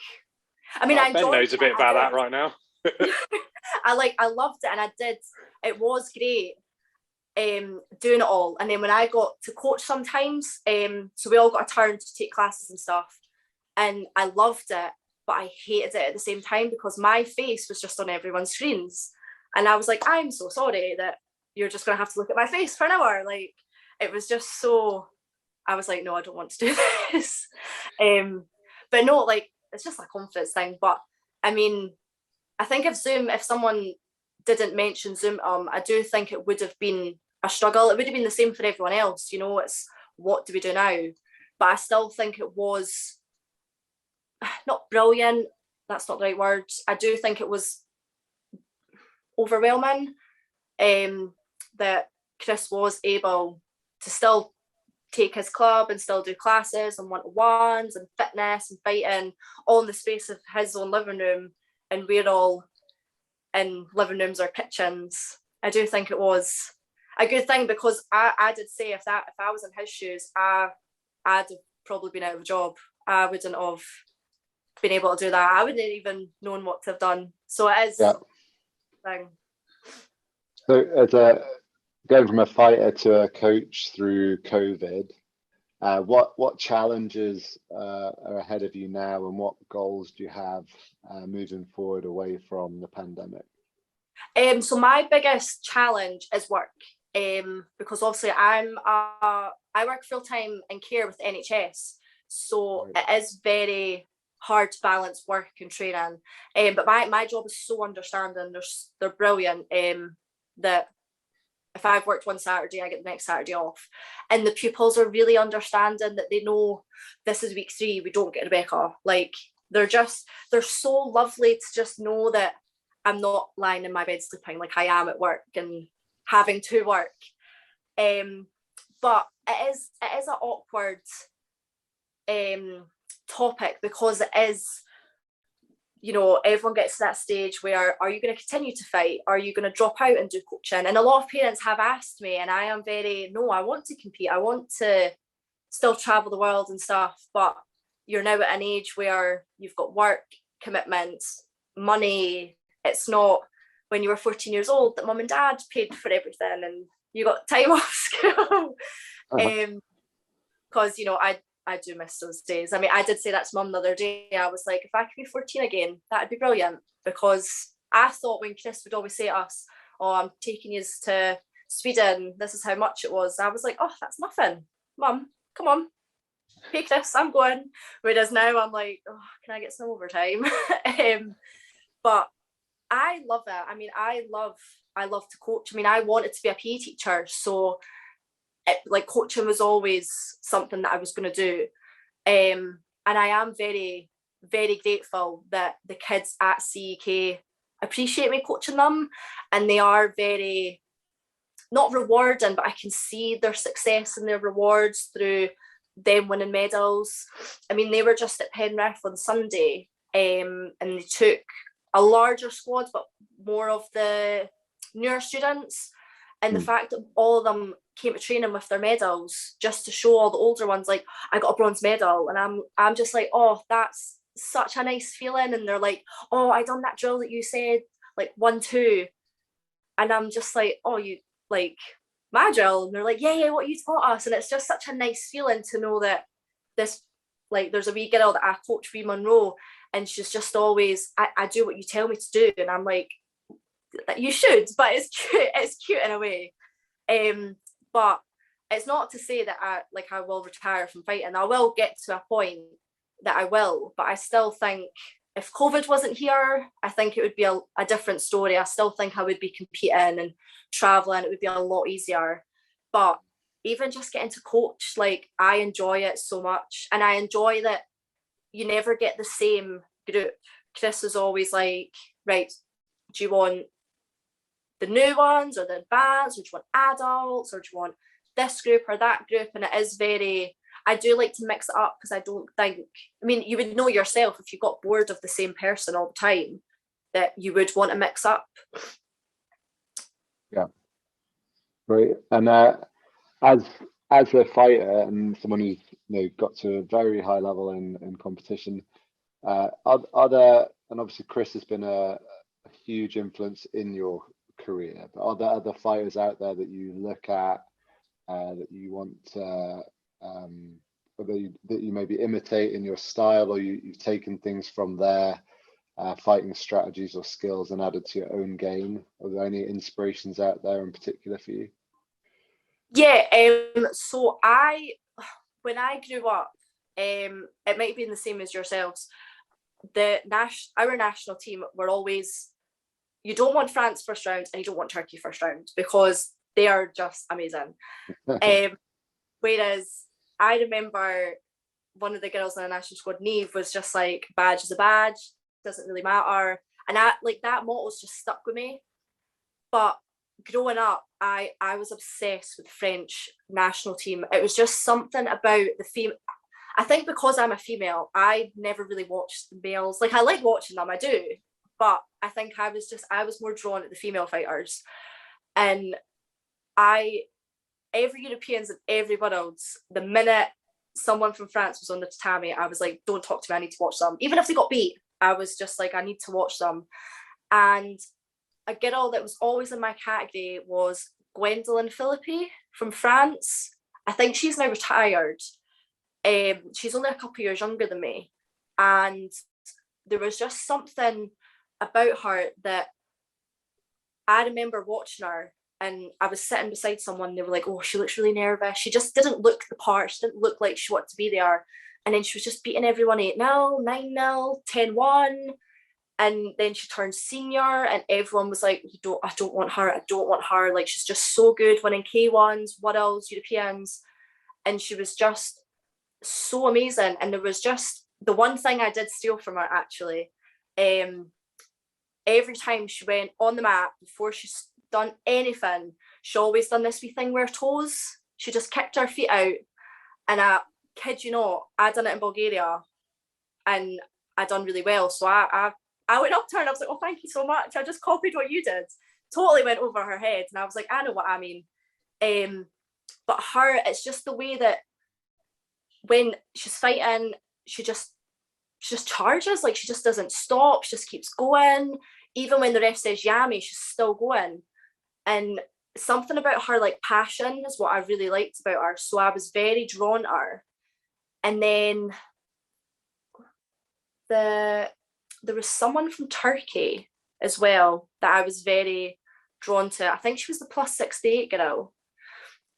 I mean, I enjoyed Ben knows a bit about that right now. I loved it, and I did, it was great doing it all. And then when I got to coach sometimes, so we all got a turn to take classes and stuff, and I loved it, but I hated it at the same time because my face was just on everyone's screens. And I was like, I'm so sorry that you're just going to have to look at my face for an hour. Like, it was just so, I was like, no, I don't want to do this. But no, like, it's just a confidence thing. But I mean, I think if someone didn't mention Zoom, I do think it would have been a struggle. It would have been the same for everyone else. You know, it's what do we do now? but I still think it was not brilliant. That's not the right word. I do think it was overwhelming that Chris was able to still take his club and still do classes and one-to-ones and fitness and fighting all in the space of his own living room, and we're all in living rooms or kitchens. I do think it was a good thing, because I did say if I was in his shoes, I'd have probably been out of a job. I wouldn't have been able to do that. I wouldn't have even known what to have done. So it is a thing. So as going from a fighter to a coach through COVID, what challenges are ahead of you now, and what goals do you have moving forward away from the pandemic? So my biggest challenge is work, because obviously I work full-time in care with NHS, so it is very hard to balance work and training. But my job is so understanding. They're brilliant. That if I've worked one Saturday, I get the next Saturday off. And the pupils are really understanding, that they know this is week 3, we don't get Rebecca. Like, they're so lovely to just know that I'm not lying in my bed sleeping, like I am at work and having to work. But it is an awkward topic, because it is, you know, everyone gets to that stage where, are you going to continue to fight? Are you going to drop out and do coaching? And a lot of parents have asked me, and I am no, I want to compete. I want to still travel the world and stuff, but you're now at an age where you've got work, commitments, money. It's not when you were 14 years old that mum and dad paid for everything and you got time off school. Because, you know, I do miss those days. I mean, I did say that to mum the other day. I was like, if I could be 14 again, that'd be brilliant. Because I thought when Chris would always say to us, oh, I'm taking you to Sweden, this is how much it was. I was like, oh, that's nothing. Mum, come on. Hey, Chris, I'm going. Whereas now I'm like, oh, can I get some overtime? But I love it. I mean, I love to coach. I mean, I wanted to be a PE teacher. So like coaching was always something that I was going to do, and I am very, very grateful that the kids at CEK appreciate me coaching them, and they are very, not rewarding, but I can see their success and their rewards through them winning medals. I mean, they were just at Penrith on Sunday, and they took a larger squad, but more of the newer students. And the fact that all of them came to training with their medals, just to show all the older ones, like, I got a bronze medal. And I'm just like, oh, that's such a nice feeling. And they're like, oh, I done that drill that you said, like 1, 2. And I'm just like, oh, you like my drill? And they're like, yeah, what you taught us. And it's just such a nice feeling to know that this, like, there's a wee girl that I coach, Ree Monroe, and she's just always, I do what you tell me to do. And I'm like, that you should, but it's cute in a way. But it's not to say that I will retire from fighting. I will get to a point that I will, but I still think if COVID wasn't here, I think it would be a different story. I still think I would be competing and traveling. It would be a lot easier. But even just getting to coach, like, I enjoy it so much, and I enjoy that you never get the same group. Chris is always like, right, do you want the new ones or the advanced, or do you want adults, or do you want this group or that group? And it is very, I do like to mix it up, because I don't think, I mean, you would know yourself if you got bored of the same person all the time, that you would want to mix up. Yeah, right. And as a fighter and someone who's, you know, got to a very high level in competition, are there, and obviously Chris has been a huge influence in your career, but are there other fighters out there that you look at, that you want to, or that you maybe imitate in your style, or you've taken things from their fighting strategies or skills and added to your own game? Are there any inspirations out there in particular for you? Yeah, so when I grew up, it might have been the same as yourselves. Our national team were always, you don't want France first round and you don't want Turkey first round, because they are just amazing. Whereas I remember one of the girls in the national squad, Neve, was just like, badge is a badge, doesn't really matter. And that motto's just stuck with me. But growing up, I was obsessed with the French national team. It was just something about the female. I think because I'm a female, I never really watched the males. Like, I like watching them, I do. But I think I was more drawn to the female fighters. And every Europeans and every Worlds, the minute someone from France was on the tatami, I was like, don't talk to me, I need to watch them. Even if they got beat, I was just like, I need to watch them. And a girl that was always in my category was Gwendolyn Philippi from France. I think she's now retired. She's only a couple of years younger than me. And there was just something about her that I remember watching her, and I was sitting beside someone, they were like, oh, she looks really nervous. She just didn't look the part. She didn't look like she wanted to be there. And then she was just beating everyone 8-0, 9-0, 10-1. And then she turned senior and everyone was like, I don't want her. Like, she's just so good, winning K1s, Worlds, Europeans. And she was just so amazing. And there was just the one thing I did steal from her, actually. Every time she went on the mat, before she's done anything, she always done this wee thing with her toes. She just kicked her feet out. And I kid you not, I done it in Bulgaria and I done really well. So I went up to her and I was like, oh, thank you so much. I just copied what you did. Totally went over her head. And I was like, I know what I mean. But her, it's just the way that when she's fighting, she just charges. Like, she just doesn't stop. She just keeps going. Even when the ref says yummy, she's still going. And something about her, like, passion is what I really liked about her. So I was very drawn to her. And then there was someone from Turkey as well that I was very drawn to. I think she was the plus 68 girl.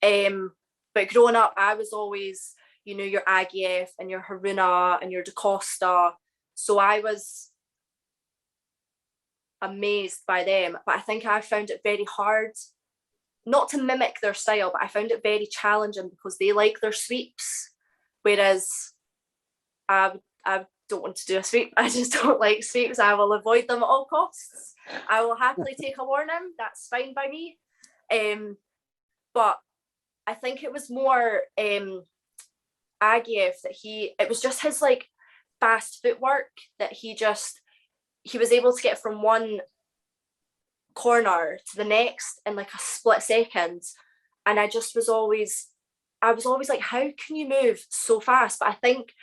But growing up, I was always, your Agiev and your Haruna and your Da Costa. So I was amazed by them. But I think I found it very hard, not to mimic their style, but I found it very challenging because they like their sweeps. Whereas I don't want to do a sweep. I just don't like sweeps. I will avoid them at all costs. I will happily take a warning. That's fine by me. But I think it was more Agiev that it was just his like fast footwork that he was able to get from one corner to the next in like a split second. And I was always like, how can you move so fast? But I think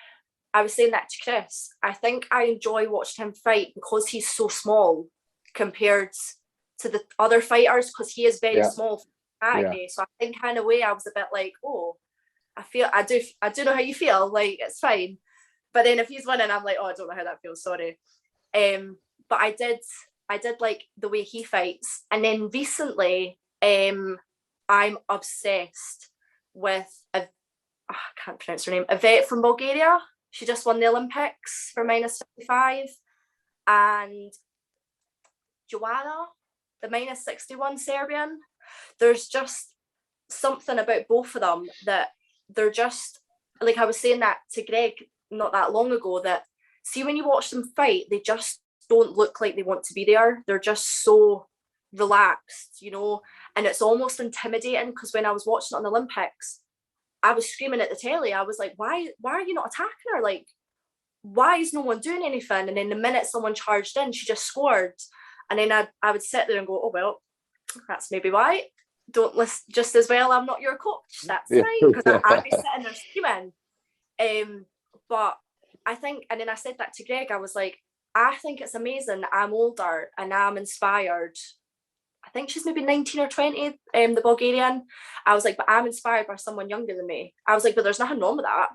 I was saying that to Chris. I think I enjoy watching him fight because he's so small compared to the other fighters, because he is very small for category. Yeah. So I think kind of way I was a bit like, oh, I do know how you feel, like it's fine. But then if he's winning, I'm like, oh, I don't know how that feels, sorry. But I did like the way he fights. And then recently, I'm obsessed with I can't pronounce her name, a vet from Bulgaria. She just won the Olympics for -55. And Joanna, the -61 Serbian. There's just something about both of them that they're just, like I was saying that to Greg not that long ago, that see when you watch them fight, they just don't look like they want to be there. They're just so relaxed, and it's almost intimidating, because when I was watching it on the Olympics, I was screaming at the telly. I was like, why are you not attacking her? Like, why is no one doing anything? And then the minute someone charged in, she just scored. And then I would sit there and go, oh, well, that's maybe why. Don't listen just as well. I'm not your coach. That's fine, because I'd be sitting there screaming. But I think, and then I said that to Greg, I was like, I think it's amazing that I'm older and I'm inspired. I think she's maybe 19 or 20, the Bulgarian. I was like, but I'm inspired by someone younger than me. I was like, but there's nothing wrong with that.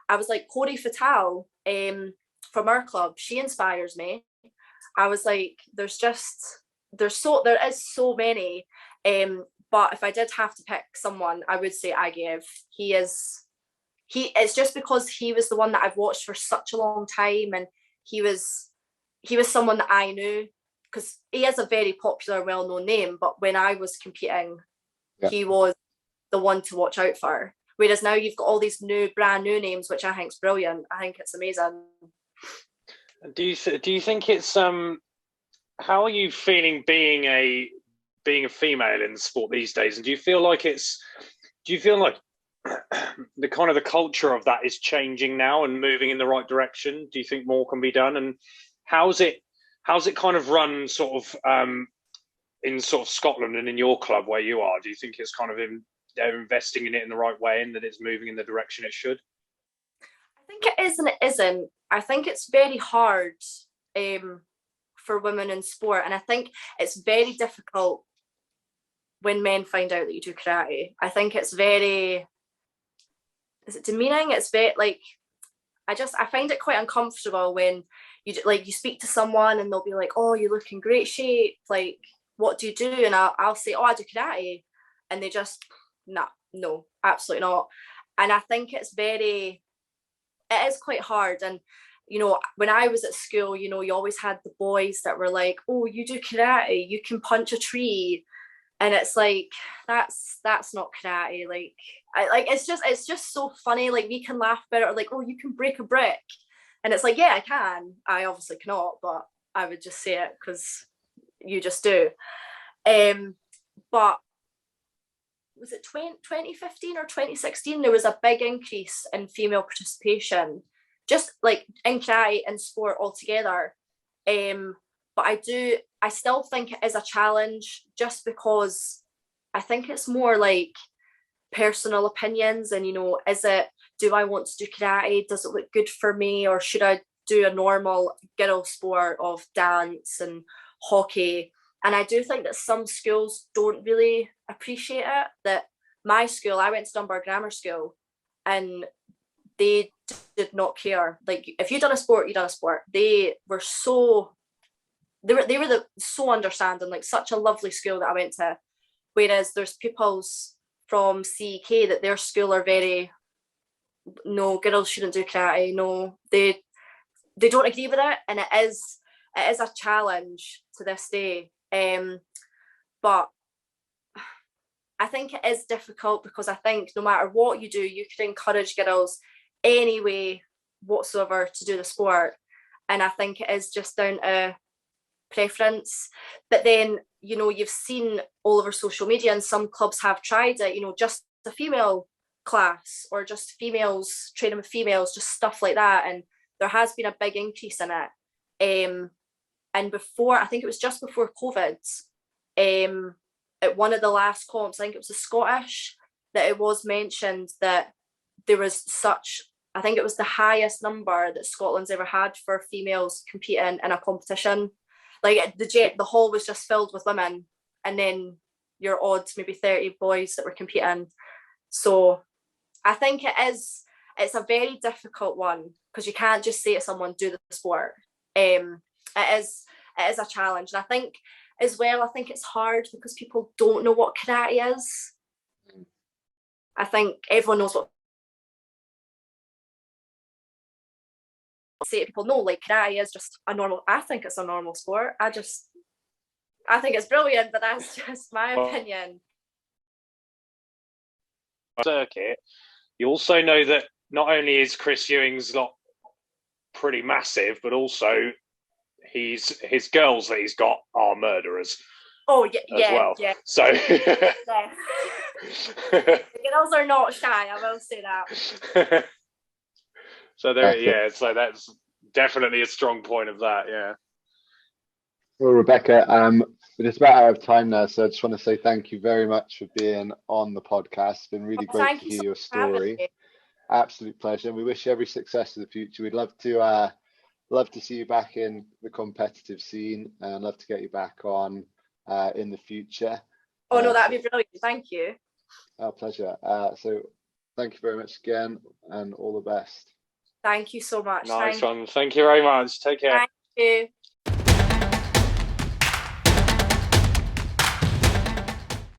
I was like, Corey Fatal from our club, she inspires me. I was like, there is so many. But if I did have to pick someone, I would say Agiev. It's just because he was the one that I've watched for such a long time, and he was someone that I knew, because he is a very popular, well-known name. But when I was competing, he was the one to watch out for. Whereas now you've got all these brand new names, which I think is brilliant. I think it's amazing. Do you think it's how are you feeling being a female in the sport these days? And do you feel like the kind of the culture of that is changing now and moving in the right direction? Do you think more can be done? And how's it kind of run sort of in sort of Scotland and in your club where you are? Do you think it's kind of they're investing in it in the right way and that it's moving in the direction it should? I think it is and it isn't. I think it's very hard for women in sport, and I think it's very difficult when men find out that you do karate. I think it's very, is it demeaning? It's very like, I find it quite uncomfortable when you speak to someone and they'll be like, oh, you look in great shape, like what do you do? And I'll say, oh, I do karate, and they just, no, absolutely not. And I think it is quite hard. And you know, when I was at school, you know, you always had the boys that were like, oh, you do karate, you can punch a tree. And it's like, that's not karate. Like, it's just so funny. Like, we can laugh about it, or like, oh, you can break a brick. And it's like, yeah, I can. I obviously cannot, but I would just say it because you just do. But was it 2015 or 2016? There was a big increase in female participation, just like in karate and sport altogether. But I still think it is a challenge, just because I think it's more like personal opinions. And, you know, do I want to do karate? Does it look good for me? Or should I do a normal girl sport of dance and hockey? And I do think that some schools don't really appreciate it. That my school, I went to Dunbar Grammar School, and they did not care. Like, if you'd done a sport, you'd done a sport. They were so understanding, like such a lovely school that I went to. Whereas there's pupils from CEK that their school are very, no, girls shouldn't do karate. No, they don't agree with it, and it is a challenge to this day. But I think it is difficult, because I think no matter what you do, you can encourage girls any way whatsoever to do the sport. And I think it is just down to preference. But then, you know, you've seen all over social media, and some clubs have tried it, you know, just a female class, or just females training with females, just stuff like that. And there has been a big increase in it. And before, I think it was just before COVID, at one of the last comps, I think it was the Scottish, that it was mentioned that there was I think it was the highest number that Scotland's ever had for females competing in a competition. Like, the hall was just filled with women, and then your odds maybe 30 boys that were competing. So I think it's a very difficult one, because you can't just say to someone, do the sport. It is a challenge. And I think as well, it's hard because people don't know what karate is. I think everyone knows what, say to people, no, like karate is just I think it's a normal sport. I think it's brilliant, but that's just my opinion. Circuit, you also know that not only is Chris Ewing's lot pretty massive, but also his girls that he's got are murderers. Oh yeah, well. Yeah. So yeah. The girls are not shy, I will say that. So there, yeah. So that's definitely a strong point of that. Yeah. Well, Rebecca, we're just about out of time now, so I just want to say thank you very much for being on the podcast. It's been really great to hear your story. Absolute pleasure. We wish you every success in the future. We'd love to see you back in the competitive scene, and love to get you back on in the future. Oh no, that'd be brilliant. Thank you. Our pleasure. So thank you very much again, and all the best. Thank you so much. Nice one. Thank you very much. Take care. Thank you.